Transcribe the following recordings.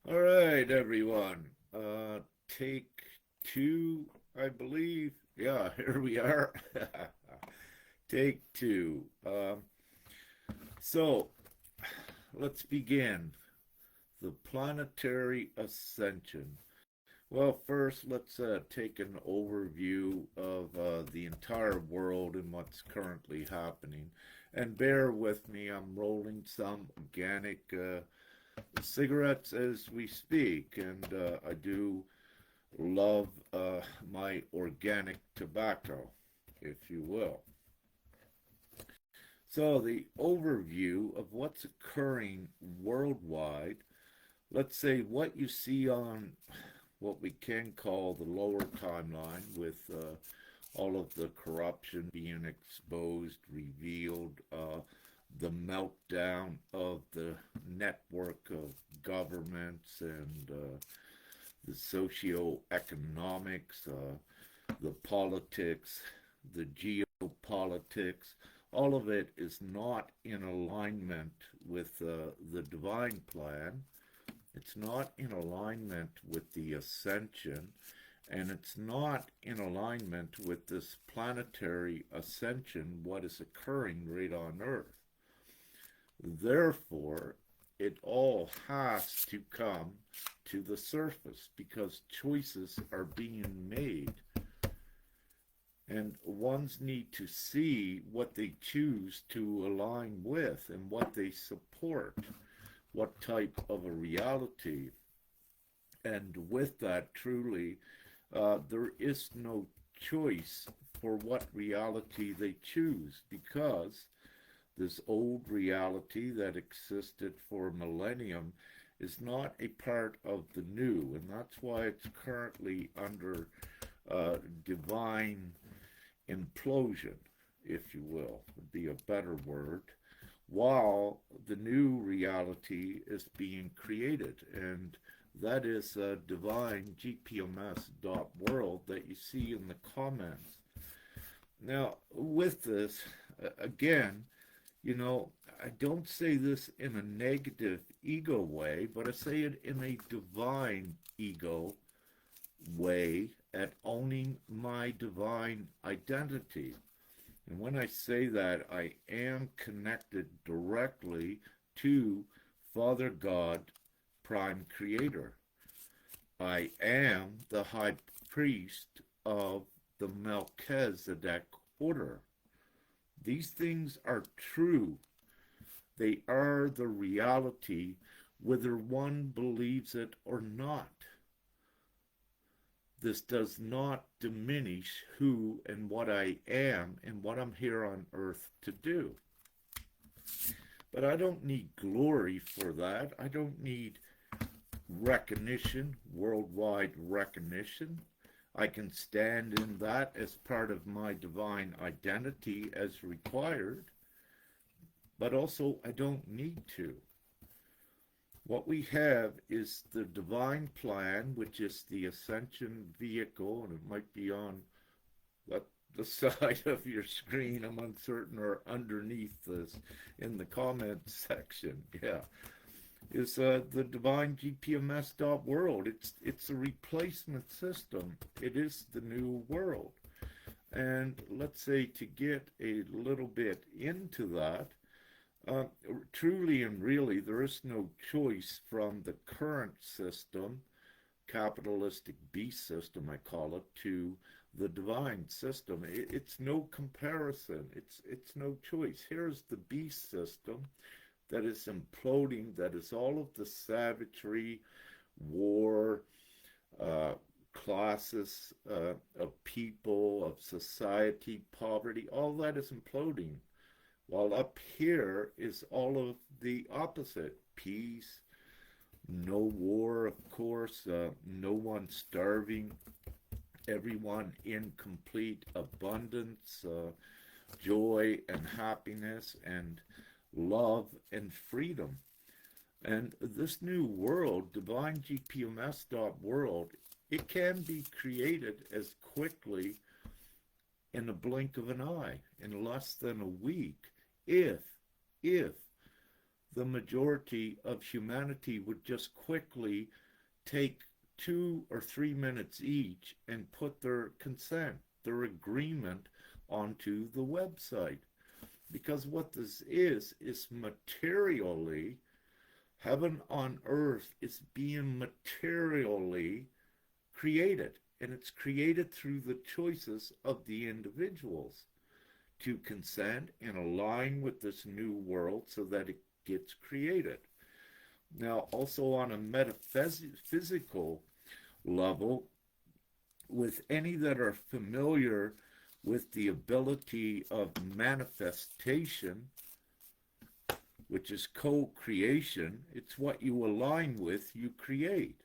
All right, everyone. Take two, I believe. Yeah, here we are. Take two. So let's begin. The planetary ascension. Well, first, let's take an overview of the entire world and what's currently happening. And bear with me, I'm rolling some organic cigarettes as we speak, and I do love my organic tobacco, if you will. So, the overview of what's occurring worldwide, let's say what you see on what we can call the lower timeline with all of the corruption being exposed, revealed, the meltdown of the network of governments and the socio-economics, the politics, the geopolitics, all of it is not in alignment with the divine plan. It's not in alignment with the ascension, and it's not in alignment with this planetary ascension, what is occurring right on Earth. Therefore, it all has to come to the surface because choices are being made. And ones need to see what they choose to align with and what they support, what type of a reality. And with that, truly, there is no choice for what reality they choose because this old reality that existed for millennium is not a part of the new, and that's why it's currently under divine implosion, if you will, would be a better word, while the new reality is being created. And that is divine GPMS world that you see in the comments. Now, with this, again, I don't say this in a negative ego way, but I say it in a divine ego way at owning my divine identity. And when I say that, I am connected directly to Father God, Prime Creator. I am the high priest of the Melchizedek order. These things are true. They are the reality, whether one believes it or not. This does not diminish who and what I am and what I'm here on earth to do. But I don't need glory for that. I don't need recognition, worldwide recognition. I can stand in that as part of my divine identity as required, but also I don't need to. What we have is the divine plan, which is the ascension vehicle, and it might be on the side of your screen, I'm uncertain, or underneath this in the comments section. Yeah, is the divine GPMS world. It's a replacement system. It is the new world. And let's say to get a little bit into that, uh, truly and really, there is no choice from the current system, capitalistic beast system, I call it, to the divine system. It's no comparison. It's no choice. Here's the beast system that is imploding, that is all of the savagery, war, uh, classes of people, of society, poverty, all that is imploding. While up here is all of the opposite: peace, no war, of course, no one starving, everyone in complete abundance, joy and happiness and love and freedom. And this new world, divine GPMS world, it can be created as quickly in a blink of an eye, in less than a week, if the majority of humanity would just quickly take 2 or 3 minutes each and put their consent, their agreement onto the website. Because what this is materially, heaven on earth is being materially created. And it's created through the choices of the individuals to consent and align with this new world so that it gets created. Now, also on a metaphysical level, with any that are familiar with the ability of manifestation, which is co-creation, it's what you align with, you create.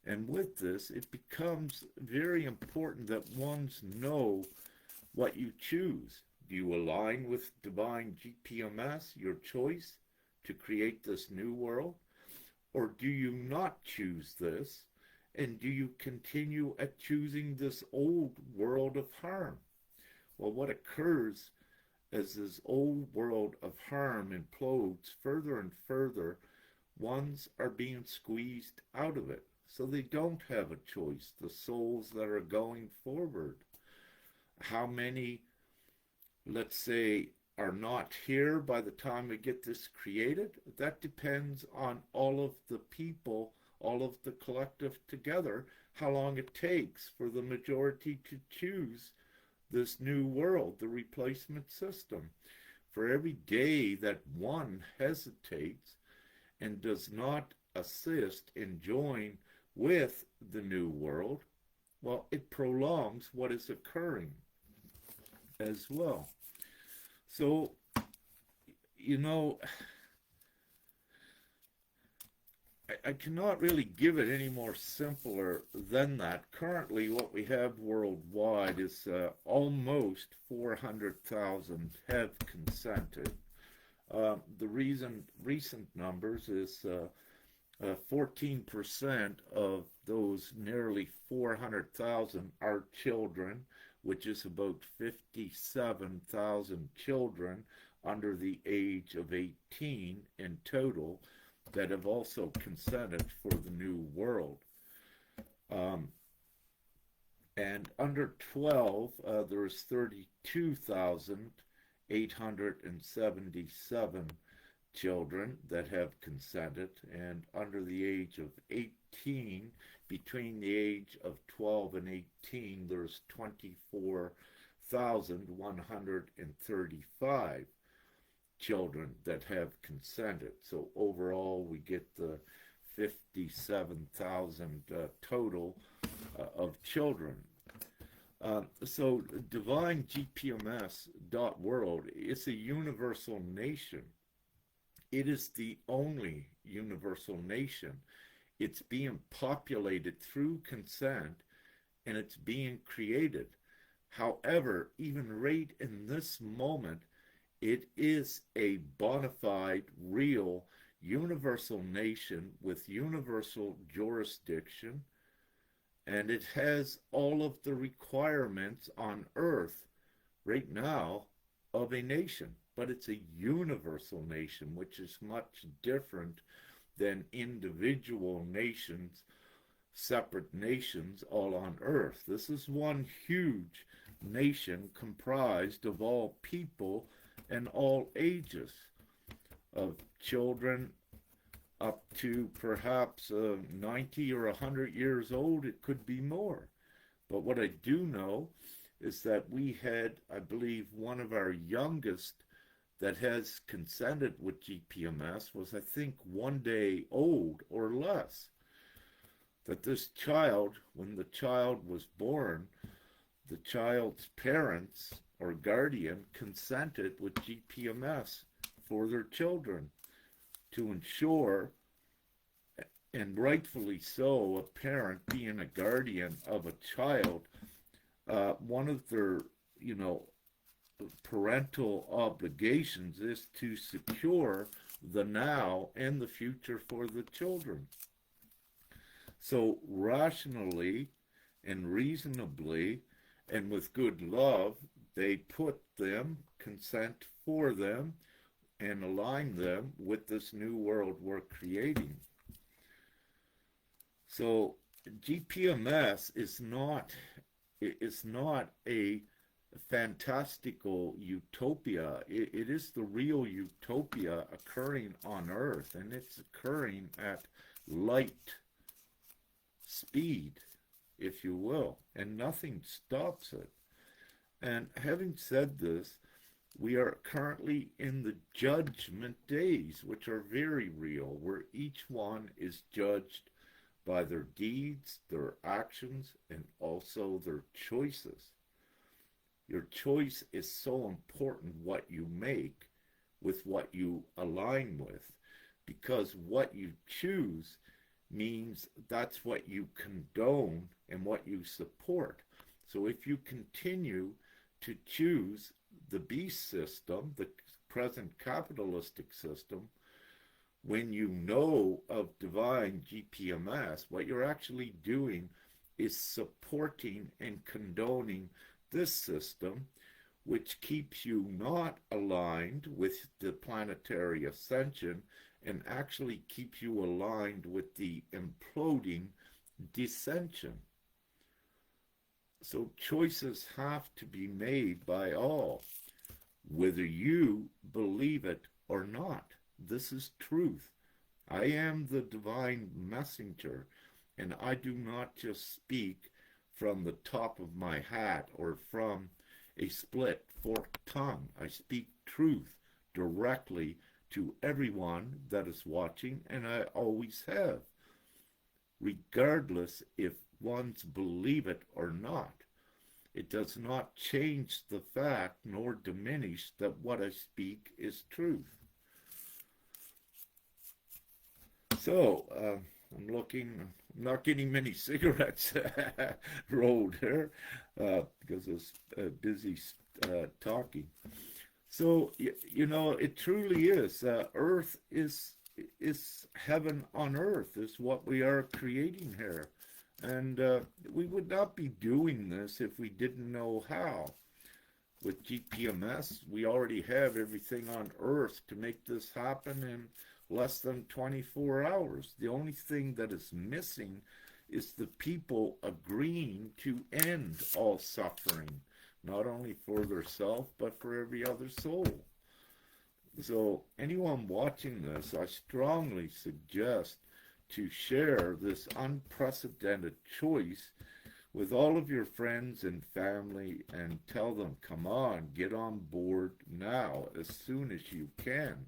And with this, it becomes very important that ones know what you choose. Do you align with divine GPMS, your choice, to create this new world? Or do you not choose this? And do you continue at choosing this old world of harm? Well, what occurs as this old world of harm implodes further and further, ones are being squeezed out of it. So they don't have a choice, the souls that are going forward. How many, let's say, are not here by the time we get this created? That depends on all of the people, all of the collective together, how long it takes for the majority to choose this new world, the replacement system. For every day that one hesitates and does not assist and join with the new world, well, it prolongs what is occurring as well. So, you know, I cannot really give it any more simpler than that. Currently, what we have worldwide is almost 400,000 have consented. The recent numbers is 14% of those nearly 400,000 are children, which is about 57,000 children under the age of 18 in total that have also consented for the new world. And under 12, there's 32,877 children that have consented, and under the age of 18, between the age of 12 and 18, there's 24,135 children that have consented. So overall, we get the 57,000 total of children. So divinegpms.world is a universal nation. It is the only universal nation. It's being populated through consent, and it's being created. However, even right in this moment, it is a bona fide, real, universal nation with universal jurisdiction, and it has all of the requirements on Earth right now of a nation. But it's a universal nation, which is much different than individual nations, separate nations all on Earth. This is one huge nation comprised of all people and all ages, of children up to perhaps 90 or 100 years old. It could be more. But what I do know is that we had, I believe, one of our youngest that has consented with GPMS was, I think, 1 day old or less. That this child, when the child was born, the child's parents or guardian consented with GPMS for their children to ensure, and rightfully so, a parent being a guardian of a child, one of their, parental obligations is to secure the now and the future for the children. So rationally and reasonably and with good love, they put them, consent for them, and align them with this new world we're creating. So GPMS is not a fantastical utopia. It is the real utopia occurring on Earth, and it's occurring at light speed, if you will, and nothing stops it. And having said this, we are currently in the judgment days, which are very real, where each one is judged by their deeds, their actions, and also their choices. Your choice is so important, what you make with what you align with, because what you choose means that's what you condone and what you support. So if you continue to choose the beast system, the present capitalistic system, when you know of divine GPMS, what you're actually doing is supporting and condoning this system, which keeps you not aligned with the planetary ascension and actually keeps you aligned with the imploding dissension. So choices have to be made by all, whether you believe it or not. This is truth. I am the divine messenger, and I do not just speak from the top of my hat or from a split forked tongue. I speak truth directly to everyone that is watching, and I always have, regardless if ones believe it or not. It does not change the fact nor diminish that what I speak is truth. So, I'm not getting many cigarettes rolled here because I was busy talking. So, it truly is. Earth is heaven on earth, is what we are creating here. And we would not be doing this if we didn't know how. With GPMS, we already have everything on Earth to make this happen in less than 24 hours. The only thing that is missing is the people agreeing to end all suffering, not only for themselves, but for every other soul. So anyone watching this, I strongly suggest to share this unprecedented choice with all of your friends and family and tell them, come on, get on board now as soon as you can.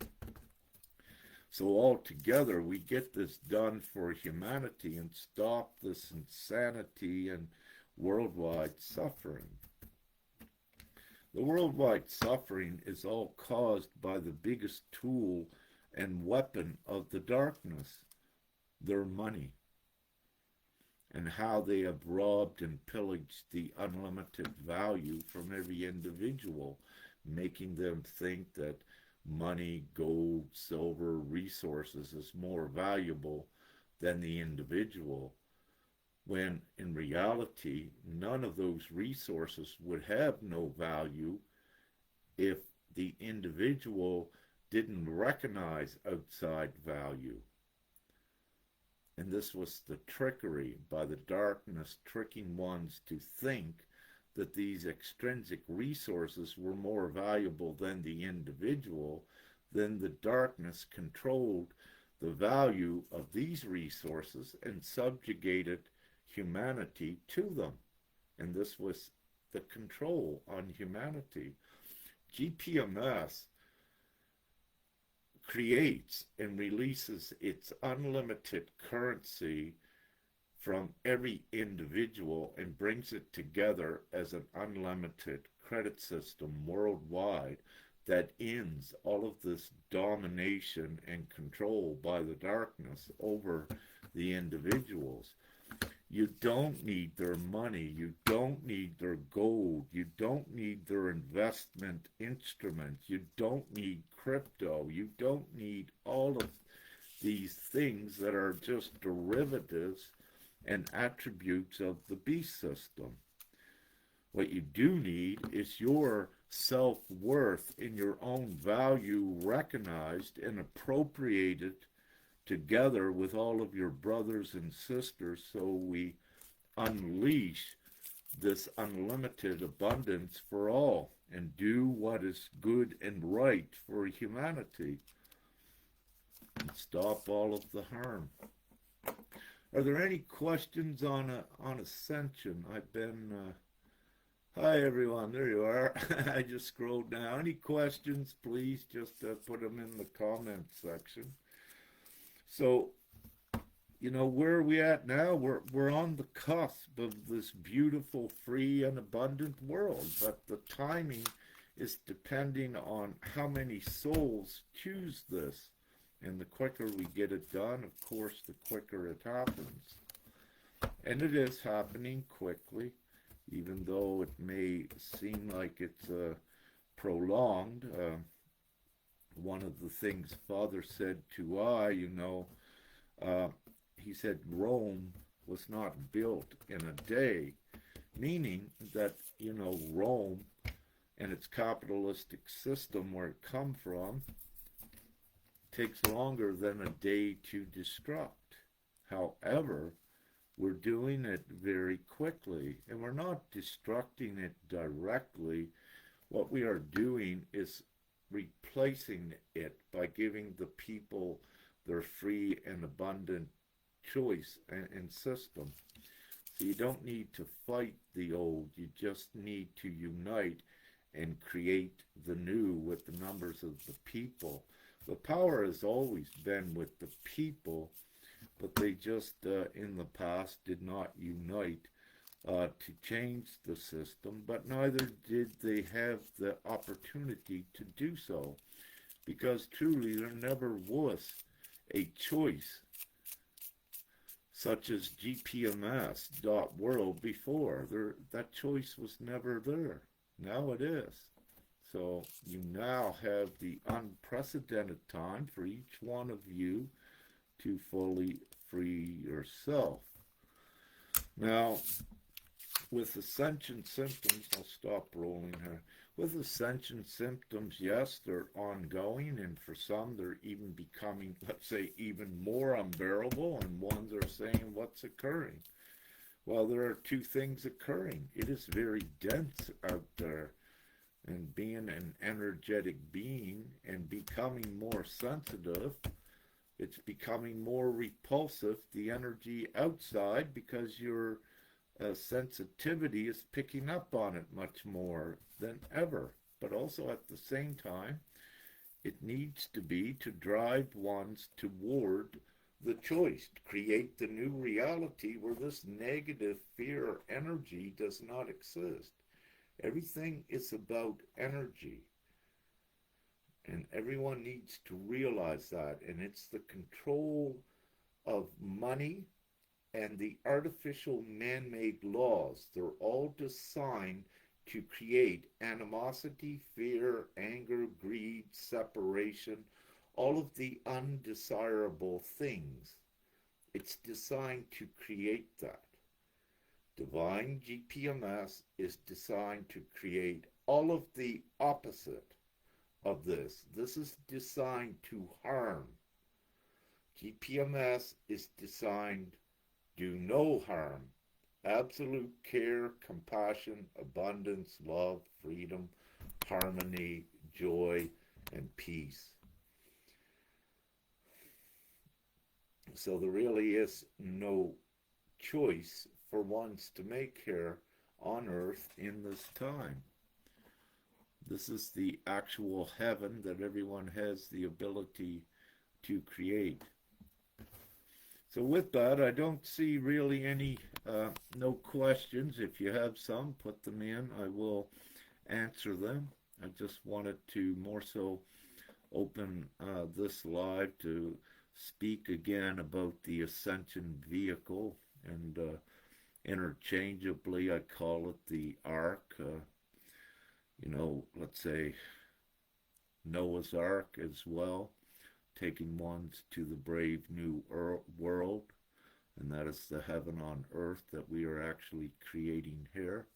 So all together we get this done for humanity and stop this insanity and worldwide suffering. The worldwide suffering is all caused by the biggest tool and weapon of the darkness, their money, and how they have robbed and pillaged the unlimited value from every individual, making them think that money, gold, silver, resources is more valuable than the individual, when in reality none of those resources would have no value if the individual didn't recognize outside value. And this was the trickery by the darkness, tricking ones to think that these extrinsic resources were more valuable than the individual. Then the darkness controlled the value of these resources and subjugated humanity to them. And this was the control on humanity. GPMS creates and releases its unlimited currency from every individual and brings it together as an unlimited credit system worldwide that ends all of this domination and control by the darkness over the individuals. You don't need their money. You don't need their gold. You don't need their investment instruments. You don't need crypto. You don't need all of these things that are just derivatives and attributes of the beast system. What you do need is your self-worth and your own value recognized and appropriated together with all of your brothers and sisters, so we unleash this unlimited abundance for all and do what is good and right for humanity and stop all of the harm. Are there any questions on Ascension? I've been hi everyone, there you are. I just scrolled down. Any questions, please just put them in the comments section. So, where are we at now? We're on the cusp of this beautiful, free, and abundant world, but the timing is depending on how many souls choose this. And the quicker we get it done, of course, the quicker it happens. And it is happening quickly, even though it may seem like it's prolonged. One of the things Father said to he said Rome was not built in a day, meaning that, Rome and its capitalistic system, where it come from, takes longer than a day to destruct. However, we're doing it very quickly, and we're not destructing it directly. What we are doing is replacing it by giving the people their free and abundant choice and system. So you don't need to fight the old, you just need to unite and create the new with the numbers of the people. The power has always been with the people, but they just in the past did not unite to change the system, but neither did they have the opportunity to do so, because truly there never was a choice such as GPMS.world before. That choice was never there. Now it is. So you now have the unprecedented time for each one of you to fully free yourself. Now, with Ascension symptoms, I'll stop rolling here. With Ascension symptoms, yes, they're ongoing, and for some, they're even becoming, let's say, even more unbearable, and ones are saying, what's occurring? Well, there are two things occurring. It is very dense out there, and being an energetic being and becoming more sensitive, it's becoming more repulsive, the energy outside, because your sensitivity is picking up on it much more than ever. But also at the same time, it needs to be to drive ones toward the choice, to create the new reality where this negative fear energy does not exist. Everything is about energy. And everyone needs to realize that. And it's the control of money and the artificial man-made laws. They're all designed to create animosity, fear, anger, greed, separation, all of the undesirable things. It's designed to create that. Divine GPMS is designed to create all of the opposite of this. This is designed to harm. GPMS is designed do no harm. Absolute care, compassion, abundance, love, freedom, harmony, joy, and peace. So there really is no choice for ones to make here on earth in this time. This is the actual heaven that everyone has the ability to create. So with that, I don't see really any, no questions. If you have some, put them in. I will answer them. I just wanted to more so open this live to speak again about the Ascension vehicle, and interchangeably I call it the Ark. Let's say Noah's Ark as well, taking ones to the brave new world, and that is the heaven on earth that we are actually creating here.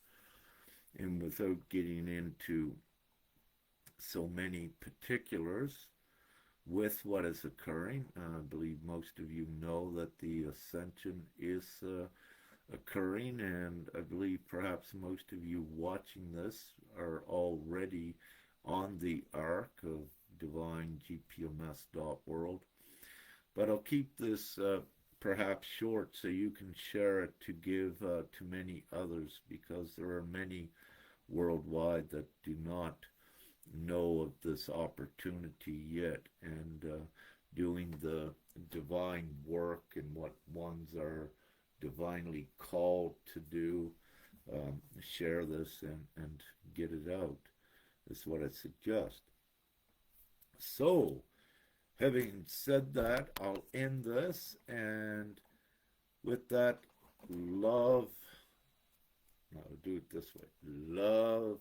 And without getting into so many particulars with what is occurring. I believe most of you know that the Ascension is occurring, and I believe perhaps most of you watching this are already on the arc of divinegpms.world. But I'll keep this perhaps short so you can share it to give to many others, because there are many worldwide that do not know of this opportunity yet, and doing the divine work and what ones are divinely called to do, share this and get it out is what I suggest. So, having said that, I'll end this, and with that, love, I'll do it this way: love,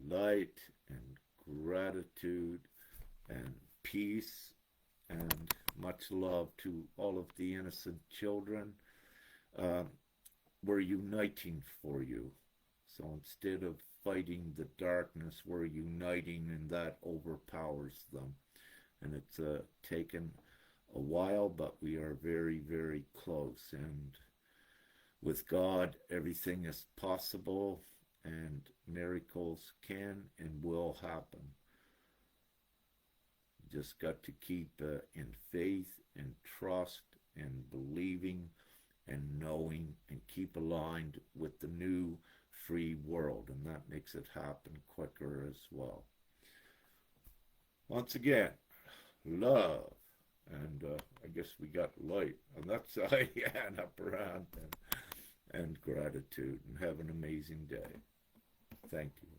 light, and gratitude, and peace, and much love to all of the innocent children. Uh, we're uniting for you. So instead of fighting the darkness, we're uniting, and that overpowers them. And it's taken a while, but we are very, very close. And with God, everything is possible, and miracles can and will happen. You just got to keep in faith and trust and believing and knowing, and keep aligned with the new free world, and that makes it happen quicker as well. Once again, love, and I guess we got light on that side, yeah, and upper hand, and gratitude, and have an amazing day. Thank you.